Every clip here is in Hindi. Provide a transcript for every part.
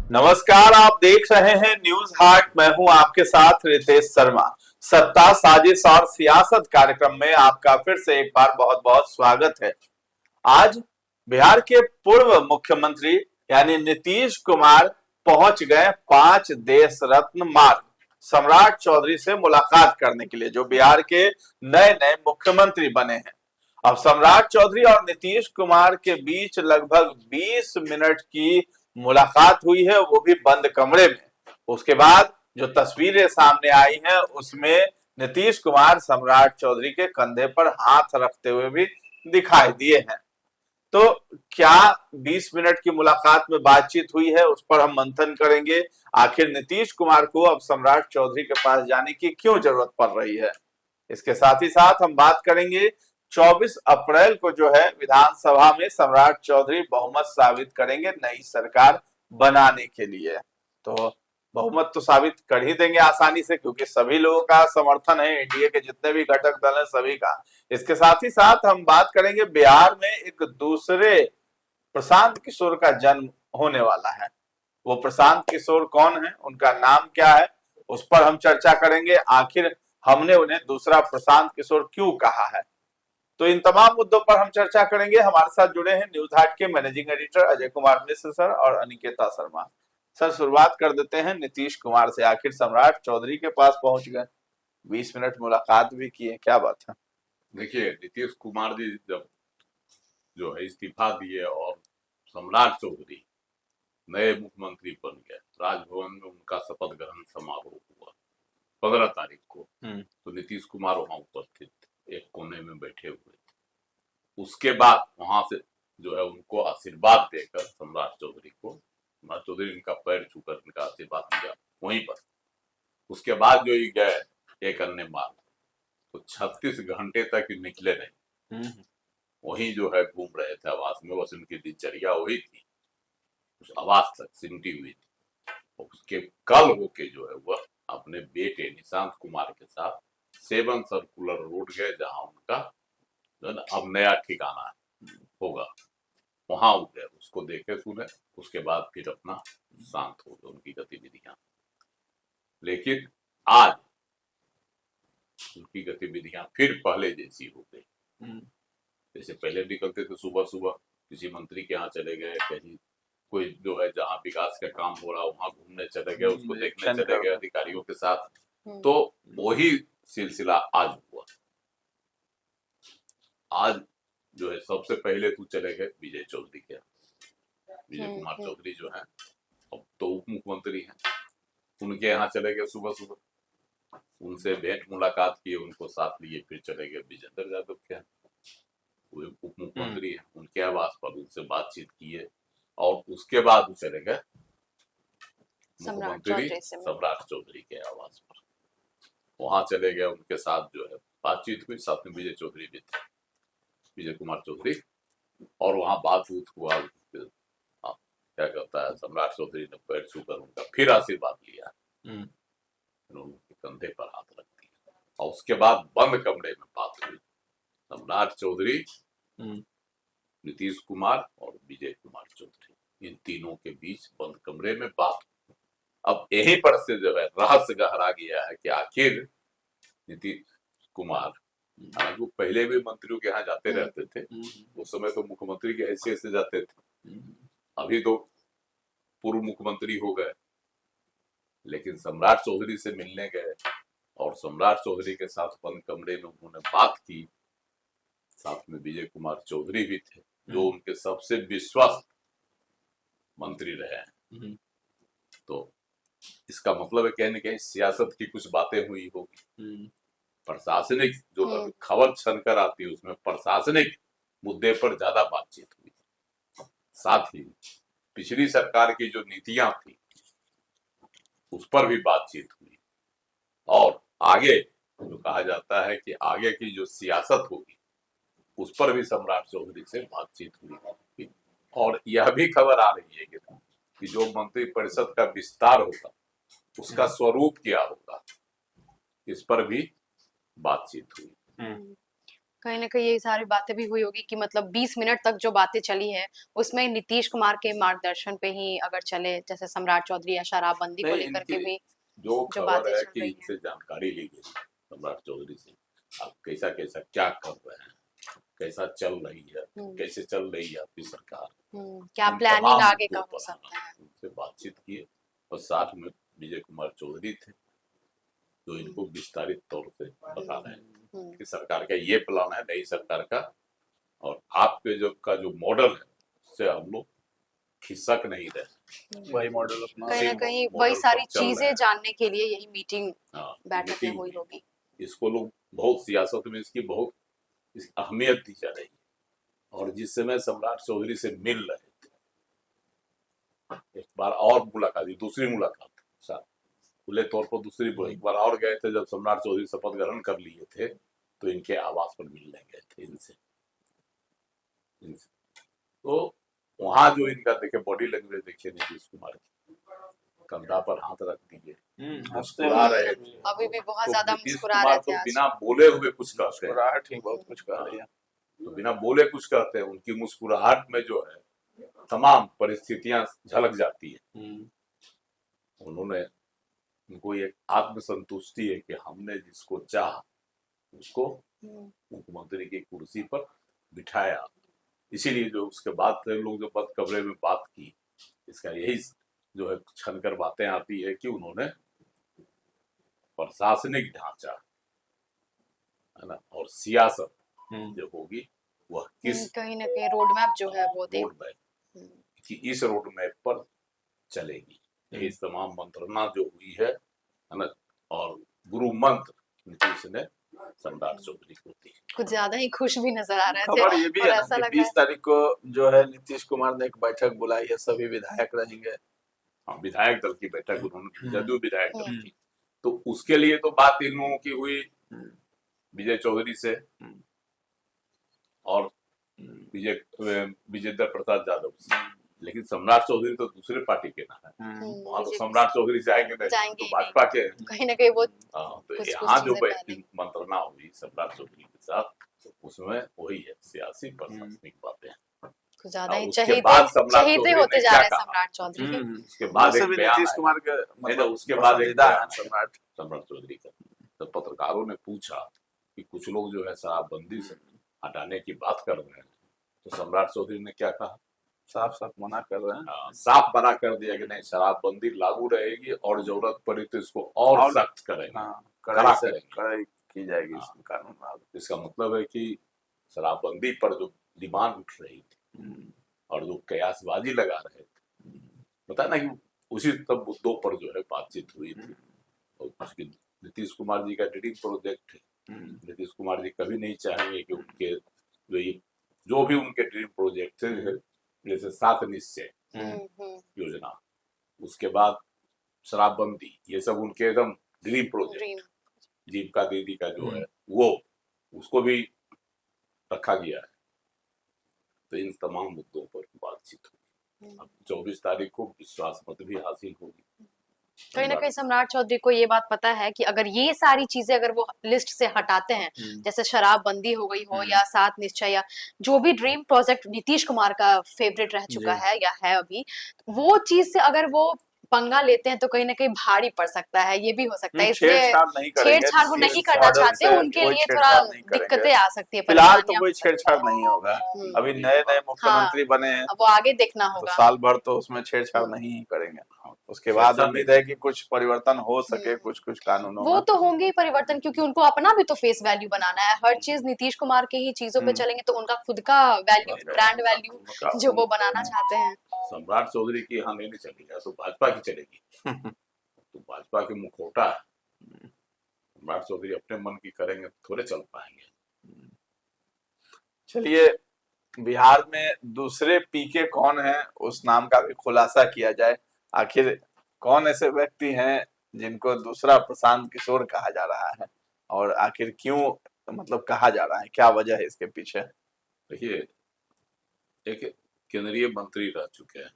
नमस्कार, आप देख रहे हैं न्यूज हाट। मैं हूं आपके साथ रितेश शर्मा। सत्ता, साजिश और सियासत कार्यक्रम में आपका फिर से एक बार बहुत बहुत स्वागत है। आज बिहार के पूर्व मुख्यमंत्री यानी नीतीश कुमार पहुंच गए 5 देश रत्न मार्ग सम्राट चौधरी से मुलाकात करने के लिए, जो बिहार के नए नए मुख्यमंत्री बने हैं। अब सम्राट चौधरी और नीतीश कुमार के बीच लगभग 20 मिनट की मुलाकात हुई है, वो भी बंद कमरे में। उसके बाद जो तस्वीरें सामने आई हैं उसमें नीतीश कुमार सम्राट चौधरी के कंधे पर हाथ रखते हुए भी दिखाई दिए हैं। तो क्या 20 मिनट की मुलाकात में बातचीत हुई है, उस पर हम मंथन करेंगे। आखिर नीतीश कुमार को अब सम्राट चौधरी के पास जाने की क्यों जरूरत पड़ रही है। इसके साथ ही साथ हम बात करेंगे 24 अप्रैल को जो है विधानसभा में सम्राट चौधरी बहुमत साबित करेंगे नई सरकार बनाने के लिए। तो बहुमत तो साबित कर ही देंगे आसानी से, क्योंकि सभी लोगों का समर्थन है, एनडीए के जितने भी घटक दल हैं सभी का। इसके साथ ही साथ हम बात करेंगे बिहार में एक दूसरे प्रशांत किशोर का जन्म होने वाला है। वो प्रशांत किशोर कौन है, उनका नाम क्या है, उस पर हम चर्चा करेंगे। आखिर हमने उन्हें दूसरा प्रशांत किशोर क्यों कहा है। तो इन तमाम मुद्दों पर हम चर्चा करेंगे। हमारे साथ जुड़े हैं न्यूज हाट के managing editor Ajay Kumar Mishra sir और अनिकेता शर्मा सर। शुरुआत कर देते हैं नीतीश कुमार से। आखिर सम्राट चौधरी के पास पहुंच गए, 20 मिनट मुलाकात भी की है, क्या बात है। देखिए, नीतीश कुमार जी जब जो है इस्तीफा दिए और सम्राट चौधरी नए मुख्यमंत्री बन गए, राजभवन में उनका शपथ ग्रहण समारोह हुआ 15 तारीख को। तो नीतीश कुमार वहां उपस्थित थे, एक कोने में बैठे हुए थे। उसके बाद वहां से जो है उनको आशीर्वाद देकर सम्राट चौधरी इनका पैर छूकर इनका आशीर्वाद दिया वहीं पर। उसके बाद जो ये गए एक अन्य मार्ग, तो 36 घंटे तक निकले नहीं, वही जो है घूम रहे थे आवास में। बस उनकी दिनचर्या वही थी, उस आवास तक सिमटी हुई थी। और उसके कल होके जो है वह अपने बेटे निशांत कुमार के साथ 7 सर्कुलर रोड गए, जहां उनका जो है अब नया ठिकाना होगा, वहां वो गए, उसको देखे सुने। उसके बाद फिर अपना शांत हो गए उनकी गतिविधियां। लेकिन आज उनकी गतिविधियां फिर पहले जैसी हो गई। जैसे पहले निकलते थे सुबह सुबह, किसी मंत्री के यहाँ चले गए, कहीं कोई जो है जहाँ विकास का काम हो रहा वहां घूमने चले गए, उसको देखने चले गए अधिकारियों के साथ। तो वही सिलसिला आज हुआ। आज जो है सबसे पहले तो चले गए विजय चौधरी के यहाँ। विजय कुमार चौधरी जो है अब तो उप मुख्यमंत्री हैं, उनके यहाँ चले गए सुबह सुबह, उनसे भेंट मुलाकात किए, उनको साथ लिए, फिर चले गए विजेंद्र यादव के यहाँ, वो उप मुख्यमंत्री हैं, उनके आवास पर उनसे बातचीत किए। और उसके बाद चले गए मुख्यमंत्री सम्राट चौधरी के आवास पर, वहां चले गए, उनके साथ जो है बातचीत हुई। साथ में विजय चौधरी भी थे, विजय कुमार चौधरी। और वहां बातचीत हुआ, क्या कहता है, सम्राट चौधरी ने पैर छूकर उनका फिर आशीर्वाद लिया, उनके कंधे पर हाथ रख दिया। और उसके बाद बंद कमरे में बात हुई, सम्राट चौधरी, नीतीश कुमार और विजय कुमार चौधरी, इन तीनों के बीच बंद कमरे में बात। अब यहीं पर से जो है रहस्य गहरा गया है कि आखिर नीतीश कुमार, हालांकि वो पहले भी मंत्रियों के यहाँ जाते रहते थे, उस समय तो मुख्यमंत्री की हैसियत से जाते थे, अभी तो पूर्व मुख्यमंत्री हो गए। लेकिन सम्राट चौधरी से मिलने गए और सम्राट चौधरी के साथ बंद कमरे में उन्होंने बात की। साथ में विजय कुमार चौधरी भी थे, जो उनके सबसे विश्वस्त मंत्री रहे हैं। तो इसका मतलब है कहीं न कहीं सियासत की कुछ बातें हुई होगी। प्रशासनिक जो खबर छनकर आती है उसमें प्रशासनिक मुद्दे पर ज्यादा बातचीत हुई। साथ ही पिछली सरकार की जो नीतियां थी उस पर भी बातचीत हुई। और आगे जो कहा जाता है कि आगे की जो सियासत होगी उस पर भी सम्राट चौधरी से बातचीत हुई। और यह भी खबर आ रही है कि जो मंत्रिपरिषद का विस्तार होगा उसका स्वरूप क्या होगा, इस पर भी बातचीत हुई। कहीं ना कहीं ये सारी बातें भी हुई होगी कि मतलब 20 मिनट तक जो बातें चली है उसमें नीतीश कुमार के मार्गदर्शन पे ही अगर चले, जैसे सम्राट चौधरी या शराबबंदी को नहीं, लेकर के इनकी भी जो जो खबर बातें है चल कि रही हैं। इनसे जानकारी ली गई सम्राट चौधरी से, आप कैसा कैसा क्या कर रहे हैं, कैसा चल रही है, कैसे चल रही है आपकी सरकार, क्या इन प्लानिंग तमाम आगे का मुद्दों हो पर सकता है। उनसे बातचीत की। और साथ में विजय कुमार चौधरी थे जो इनको विस्तारित तौर से बता रहे हैं कि सरकार का ये प्लान है, नई सरकार का, और आपके जो मॉडल है उससे हम लोग खिसक नहीं रहे, वही मॉडल अपना कहीं ना उसी कहीं मॉडल वही पर सारी चल रहे चीजें हैं। जानने के लिए यही मीटिंग हाँ, बैठक में मीटिंग हुई होगी। इसको लोग बहुत सियासत में इसकी बहुत अहमियत दी जा रही है। और जिस समय सम्राट चौधरी से मिल रहे थे, एक बार और मुलाकात, दूसरी मुलाकात सर खुले तौर पर दूसरी, एक बार और गए थे जब सम्राट चौधरी शपथ ग्रहण कर लिए थे तो इनके आवास पर मिलने गए थे इनसे। तो वहां जो इनका देखे बॉडी लैंग्वेज देखिए नीतीश कुमार की, कंधा पर हाथ रख दीजिए, मुस्कुरा रहे थे। अभी भी बहुत तो ज्यादा नीतीश मुस्कुरा कुमार रहे थे तो आज। बिना बोले हुए कुछ करते हैं, मुस्कुराहट ही बहुत कुछ कर रही है। तो बिना बोले कुछ करते हैं, उनकी मुस्कुराहट में जो है तमाम परिस्थितियां झलक जाती है। उन्होंने, उनको एक आत्मसंतुष्टि है कि हमने जिसको चाहा उसको मुख्यमंत्री की कुर्सी पर बिठाया। इसीलिए जो उसके बाद लोग जो बद कमरे में बात की, इसका यही जो है छनकर बातें आती है कि उन्होंने प्रशासनिक ढांचा है ना और सियासत जो होगी वह किस कहीं ना कहीं रोड मैप जो है वो रोड मैप, कि इस रोड मैप पर चलेगी। यही तमाम मंत्रणा जो हुई है ना, और गुरु मंत्र नीतीश ने सम्राट चौधरी को दी। कुछ ज्यादा ही खुश भी नजर आ रहे थे खबर ये भी और है ना ऐसा कि लग रहा 20 तारीख को जो है नीतीश कुमार ने एक बैठक बुलाई है, सभी विधायक रहेंगे। हाँ, विधायक दल की बैठक उन्होंने, जदयू विधायक दल की, तो उसके लिए तो बात इन लोगों की हुई विजय चौधरी से और विजेंद्र प्रसाद यादव से, लेकिन सम्राट चौधरी तो दूसरे पार्टी के ना है, वहां तो सम्राट चौधरी जाएंगे नहीं, तो भाजपा के कहीं ना कहीं वो तो यहाँ जो मंत्रणा हुई सम्राट चौधरी के साथ, उसमें वही है सियासी प्रशासनिक बातें। कुछ ज्यादा ही उसके बाद सम्राट चहेते चौधरी होते ने जा क्या रहे हैं कहा, सम्राट चौधरी। उसके बाद वैसे एक भी बयान नीतीश आया। कुमार के नहीं, मतलब उसके बाद एक पसंदीदा है बयान सम्राट चौधरी का। तो पत्रकारों ने पूछा कि कुछ लोग जो है शराबबंदी से हटाने की बात कर रहे हैं, तो सम्राट चौधरी ने क्या कहा, साफ साफ मना कर रहे हैं। साफ मना कर दिया कि नहीं, शराबबंदी लागू रहेगी और जरूरत पड़ी तो इसको और सख्त करेंगे, कड़ाई की जाएगी इसमें कानून लागू। इसका मतलब है कि शराबबंदी पर जो डिमांड उठ रही थी और जो कयासबाजी लगा रहे थे, पता ना कि उसी तब मुद्दों पर जो है बातचीत हुई थी। और उसकी नीतीश कुमार जी का ड्रीम प्रोजेक्ट है, नीतीश कुमार जी कभी नहीं चाहेंगे कि उनके जो भी उनके ड्रीम प्रोजेक्ट थे, जैसे 7 निश्चय योजना, उसके बाद शराबबंदी, ये सब उनके एकदम ड्रीम प्रोजेक्ट, जीविका दीदी का जो है वो, उसको भी रखा गया है। तो इन तमाम मुद्दों पर बातचीत होगी। अब 24 तारीख को विश्वास मत भी हासिल होगी। कहीं ना कहीं सम्राट चौधरी को ये बात पता है कि अगर ये सारी चीजें अगर वो लिस्ट से हटाते हैं, जैसे शराबबंदी हो गई हो या 7 निश्चय या जो भी ड्रीम प्रोजेक्ट नीतीश कुमार का फेवरेट रह चुका है या है अभी, वो चीज से अगर वो पंगा लेते हैं तो कहीं ना कहीं भारी पड़ सकता है, ये भी हो सकता है। इसलिए छेड़छाड़ वो नहीं करना चाहते, उनके लिए थोड़ा दिक्कतें आ सकती है। फिलहाल तो कोई छेड़छाड़ नहीं होगा, अभी नए नए मुख्यमंत्री बने हैं, वो आगे देखना होगा, तो साल भर तो उसमें छेड़छाड़ नहीं करेंगे। उसके बाद उम्मीद है कि कुछ परिवर्तन हो सके, कुछ कुछ कानूनों में। वो तो होंगे ही परिवर्तन, क्योंकि उनको अपना भी तो फेस वैल्यू बनाना है। हर चीज नीतीश कुमार के ही चीजों पे चलेंगे तो उनका खुद का वैल्यू, ब्रांड वैल्यू जो वो बनाना चाहते हैं। सम्राट चौधरी की यहाँ नहीं चलेगी तो भाजपा की चलेगी। तो भाजपा के मुखौटा है, सम्राट चौधरी अपने मन की करेंगे थोड़े चल पाएंगे। चलिए, बिहार में दूसरे पीके कौन है, उस नाम का भी खुलासा किया जाए। आखिर कौन ऐसे व्यक्ति हैं जिनको दूसरा प्रशांत किशोर कहा जा रहा है, और आखिर क्यों मतलब कहा जा रहा है, क्या वजह है इसके पीछे? देखिए, एक केंद्रीय मंत्री रह चुके हैं,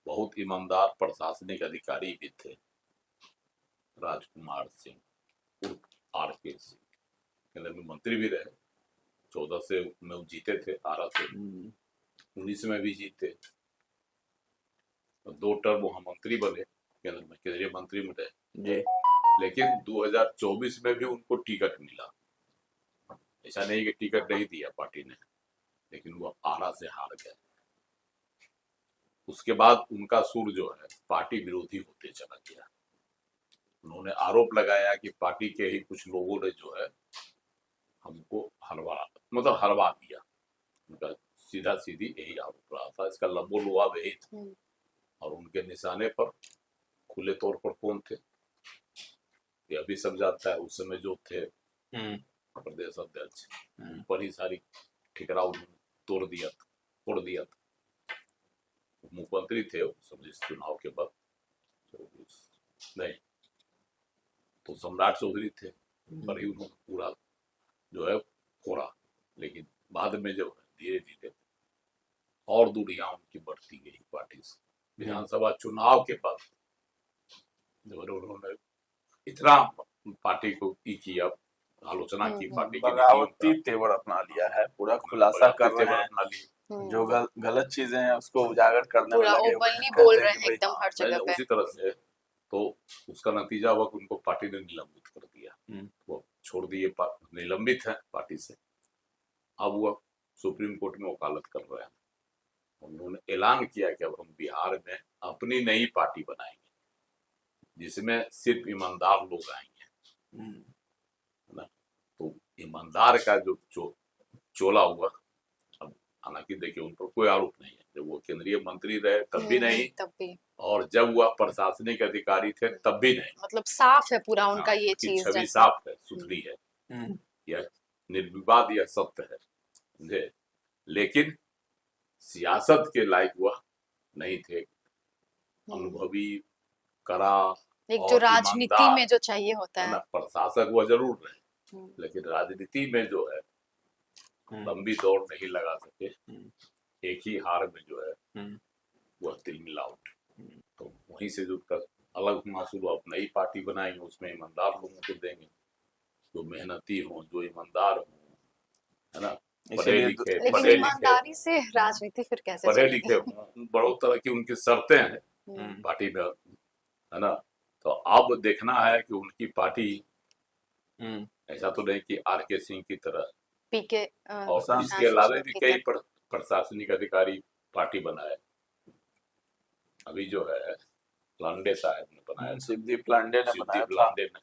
बहुत ईमानदार प्रशासनिक अधिकारी भी थे, राजकुमार सिंह उर्फ RK सिंह, केंद्र में मंत्री भी रहे 14 से में जीते थे, 18 से 19 में भी जीते, 2 टर्म वहां मंत्री बने, केंद्र में केंद्रीय मंत्री में रहे जी। लेकिन 2024 में भी उनको टिकट मिला। ऐसा नहीं कि टिकट नहीं दिया पार्टी ने, लेकिन वो आरा से हार गए। उसके बाद उनका सुर जो है पार्टी विरोधी होते चला गया। उन्होंने आरोप लगाया कि पार्टी के ही कुछ लोगों ने जो है हमको हरवा दिया। उनका सीधा सीधी यही आरोप रहा था, इसका लबो-लुआब यही था। और उनके निशाने पर खुले तौर पर कौन थे ये अभी सब जानता है। उस समय जो थे प्रदेश अध्यक्ष, बड़ी सारी ठिकरा उन्होंने तोड़ दिया था। मुख्यमंत्री थे उस समय इस चुनाव के बाद, नहीं तो सम्राट चौधरी थे, पर ही उन्होंने पूरा जो है फोड़ा। लेकिन बाद में जो है धीरे धीरे और दूरियां उनकी बढ़ती गई पार्टी से। विधानसभा चुनाव के बाद जो उन्होंने इतना पार्टी को किया, आलोचना की पार्टी की, बगावती तेवर अपना लिया है, पूरा खुलासा कर रहे हैं, अपना ली। जो गलत चीजें हैं उसको उजागर करने में पूरा लगे हुए ओपनली हैं। बोल कहते रहे हैं हैं कि एकदम हर जगह पे। उसी तरह से तो उसका नतीजा हुआ कि उनको पार्टी ने निलंबित कर दिया। वो छोड़ दिए, निलंबित है पार्टी से। अब वो सुप्रीम कोर्ट में वकालत कर रहे हैं। उन्होंने ऐलान किया कि अब हम बिहार में अपनी नई पार्टी बनाएंगे, जिसमें सिर्फ ईमानदार लोग आएंगे, है ना। तो ईमानदार का जो चोला हुआ, अब हालांकि देखिए उन पर कोई आरोप नहीं है, जब वो केंद्रीय मंत्री रहे तब भी नहीं, तब भी, और जब वह प्रशासनिक अधिकारी थे तब भी नहीं। मतलब साफ है पूरा उनका ये चीज, छवि साफ है, सुथरी है, यह निर्विवाद, यह सत्य है, समझे। लेकिन सियासत के लायक वह नहीं थे। अनुभवी, कड़ा, एक और जो राजनीति ईमानदार, में जो चाहिए होता है है ना, प्रशासक वह जरूर रहे, लेकिन राजनीति में जो है लंबी दौड़ नहीं लगा सके। एक ही हार में जो है वह तिलमिला उठे। तो वहीं से जो अलग होना शुरू, अब नई पार्टी बनाएंगे, उसमें ईमानदार लोगों को देंगे, जो मेहनती हो, जो ईमानदार हो, है ना, पढ़े लिखे, लेकिन ईमानदारी से राजनीति फिर कैसे पढ़े चलेगी? लिखे, बड़ो तरह की उनकी शर्तें हैं पार्टी में, है ना। तो अब देखना है कि उनकी पार्टी ऐसा तो नहीं कि आर.के. सिंह की तरह, पीके और इसके अलावा भी कई प्रशासनिक अधिकारी पार्टी बनाए। अभी जो है लांडे साहब ने बनाया, शिवदीप लांडे ने बनाया था।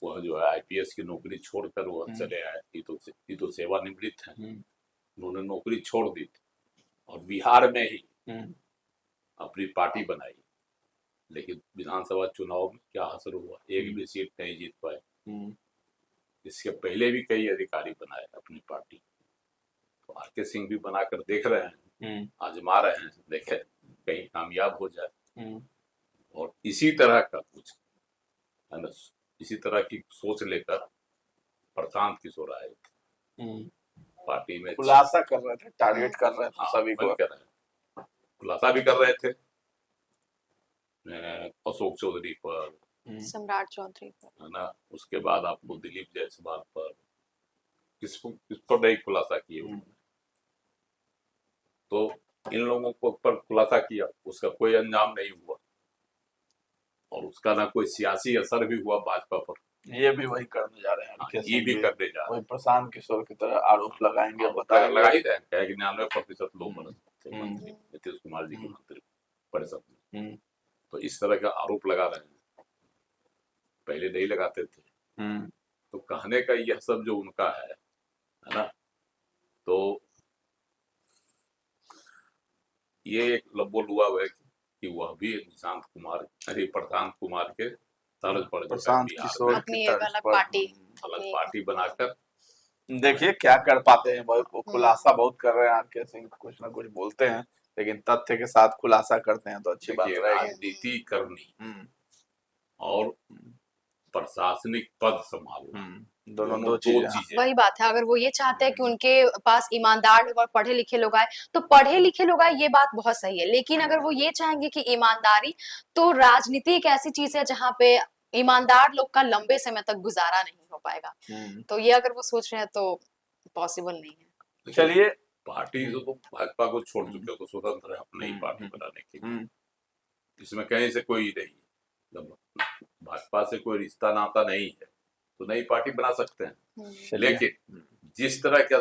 वह जो है आईपीएस की नौकरी छोड़कर वह चले आए। ये तो सेवानिवृत्त है, उन्होंने नौकरी छोड़ दी थी और बिहार में ही अपनी पार्टी बनाई। लेकिन विधानसभा चुनाव में क्या असर हुआ, एक भी सीट नहीं जीत पाए। इसके पहले भी कई अधिकारी बनाए अपनी पार्टी, तो आर.के. सिंह भी बनाकर देख रहे हैं, आजमा रहे हैं, देखे कहीं कामयाब हो जाए। और इसी तरह का कुछ, है ना, इसी तरह की सोच लेकर प्रशांत किशोर आए थे पार्टी में, खुलासा कर रहे थे, टारगेट कर रहे थे सभी को, खुलासा भी कर रहे थे अशोक चौधरी पर, सम्राट चौधरी पर, है ना। उसके बाद आपको दिलीप जायसवाल पर, किस पर नहीं खुलासा किए उन्होंने। तो इन लोगों को पर खुलासा किया, उसका कोई अंजाम नहीं हुआ, और उसका ना कोई सियासी असर भी हुआ भाजपा पर। ये भी वही करने जा रहे हैं, ये भी करने जा रहे हैं, प्रशांत किशोर की तरह आरोप लगाएंगे, बताएंगे, लगा ही रहे हैं कि 99% लोग नीतीश कुमार जी की मंत्री परिषद में। तो इस तरह का आरोप लगा रहे हैं, पहले नहीं लगाते थे। तो कहने का यह सब जो उनका है ना, तो ये एक लबो-लुआब है कि वह भी निशांत कुमार, प्रशांत कुमार के तर्ज पर प्रशांत किशोर अपनी एक अलग पार्टी बनाकर देखिए क्या कर पाते हैं। बहुत खुलासा बहुत कर रहे हैं आर.के. सिंह, कुछ ना कुछ बोलते हैं, लेकिन तथ्य के साथ खुलासा करते हैं तो अच्छी बात रहेगी। राजनीति करनी और प्रशासनिक पद संभालना, दोनों दो चीजें। वही बात है। अगर वो ये चाहते हैं कि उनके पास ईमानदार लोग और पढ़े लिखे लोग आए, तो पढ़े लिखे लोग आए, ये बात बहुत सही है। लेकिन अगर वो ये चाहेंगे कि ईमानदारी, तो राजनीति एक ऐसी चीज है जहाँ पे ईमानदार लोग का लंबे समय तक गुजारा नहीं हो पाएगा। तो ये अगर वो सोच रहे हैं तो पॉसिबल नहीं है। लेकिन चलिए। पार्टी तो भाजपा को छोड़ चुके हो, तो स्वतंत्र है अपनी ही पार्टी बनाने की, इसमें कहीं से कोई नहीं, जब भाजपा से कोई रिश्ता नाता नहीं है तो नई पार्टी बना सकते हैं। लेकिन जिस तरह का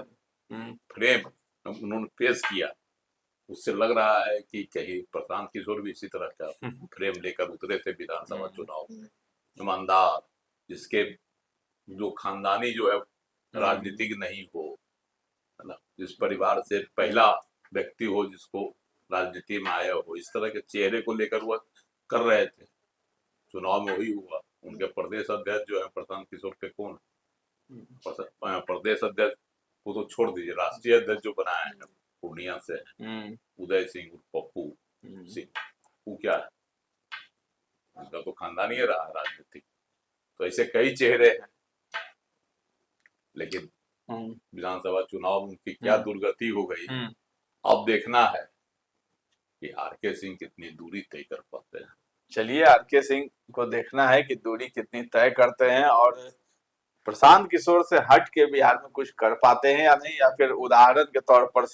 फ्रेम उन्होंने पेश किया, उससे लग रहा है कि कहीं प्रशांत किशोर भी इसी तरह का फ्रेम लेकर उतरे थे विधानसभा चुनाव में। ईमानदार, जिसके जो खानदानी जो है राजनीतिक नहीं हो, है ना, जिस परिवार से पहला व्यक्ति हो जिसको राजनीति में आया हो, इस तरह के चेहरे को लेकर वह कर रहे थे। चुनाव में वही हुआ। उनके प्रदेश अध्यक्ष जो है प्रशांत किशोर के कौन है? प्रदेश अध्यक्ष को तो छोड़ दीजिए, राष्ट्रीय अध्यक्ष जो बनाया है पूर्णिया से उदय सिंह पप्पू सिंह, वो क्या है? उनका तो खानदानी ही रहा राजनीतिक। तो ऐसे कई चेहरे हैं, लेकिन विधानसभा चुनाव में उनकी क्या दुर्गति हो गई। अब देखना है कि आर.के. सिंह कितनी दूरी तय कर पाते हैं। चलिए, आर.के. सिंह को देखना है कि दूरी कितनी तय करते हैं और प्रशांत किशोर से हट के बिहार में कुछ कर पाते हैं या नहीं, या फिर उदाहरण के तौर पर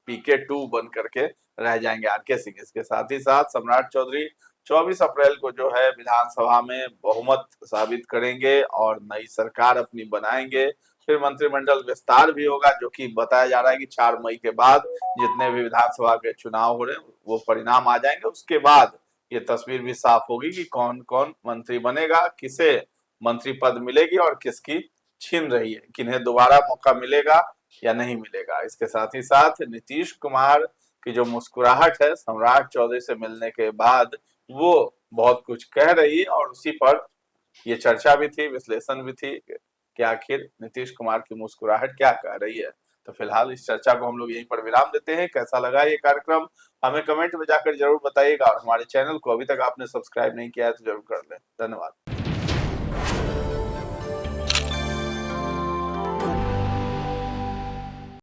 PK2 बन करके रह जाएंगे आर.के. सिंह। इसके साथ ही साथ सम्राट चौधरी 24 अप्रैल को जो है विधानसभा में बहुमत साबित करेंगे और नई सरकार अपनी बनाएंगे। फिर मंत्रिमंडल विस्तार भी होगा, जो कि बताया जा रहा है कि 4 मई के बाद जितने भी विधानसभा के चुनाव हो रहे हैं वो परिणाम आ जाएंगे। उसके बाद ये तस्वीर भी साफ होगी कि कौन कौन मंत्री बनेगा, किसे मंत्री पद मिलेगी और किसकी छीन रही है, किन्हें दोबारा मौका मिलेगा या नहीं मिलेगा। इसके साथ ही साथ नीतीश कुमार की जो मुस्कुराहट है सम्राट चौधरी से मिलने के बाद, वो बहुत कुछ कह रही है और उसी पर ये चर्चा भी थी, विश्लेषण भी थी कि आखिर नीतीश कुमार की मुस्कुराहट क्या कह रही है। तो फिलहाल इस चर्चा को हम लोग यहीं पर विराम देते हैं। कैसा लगा ये कार्यक्रम हमें कमेंट में जाकर जरूर बताइएगा और हमारे चैनल को अभी तक आपने सब्सक्राइब नहीं किया है तो जरूर कर लें। धन्यवाद।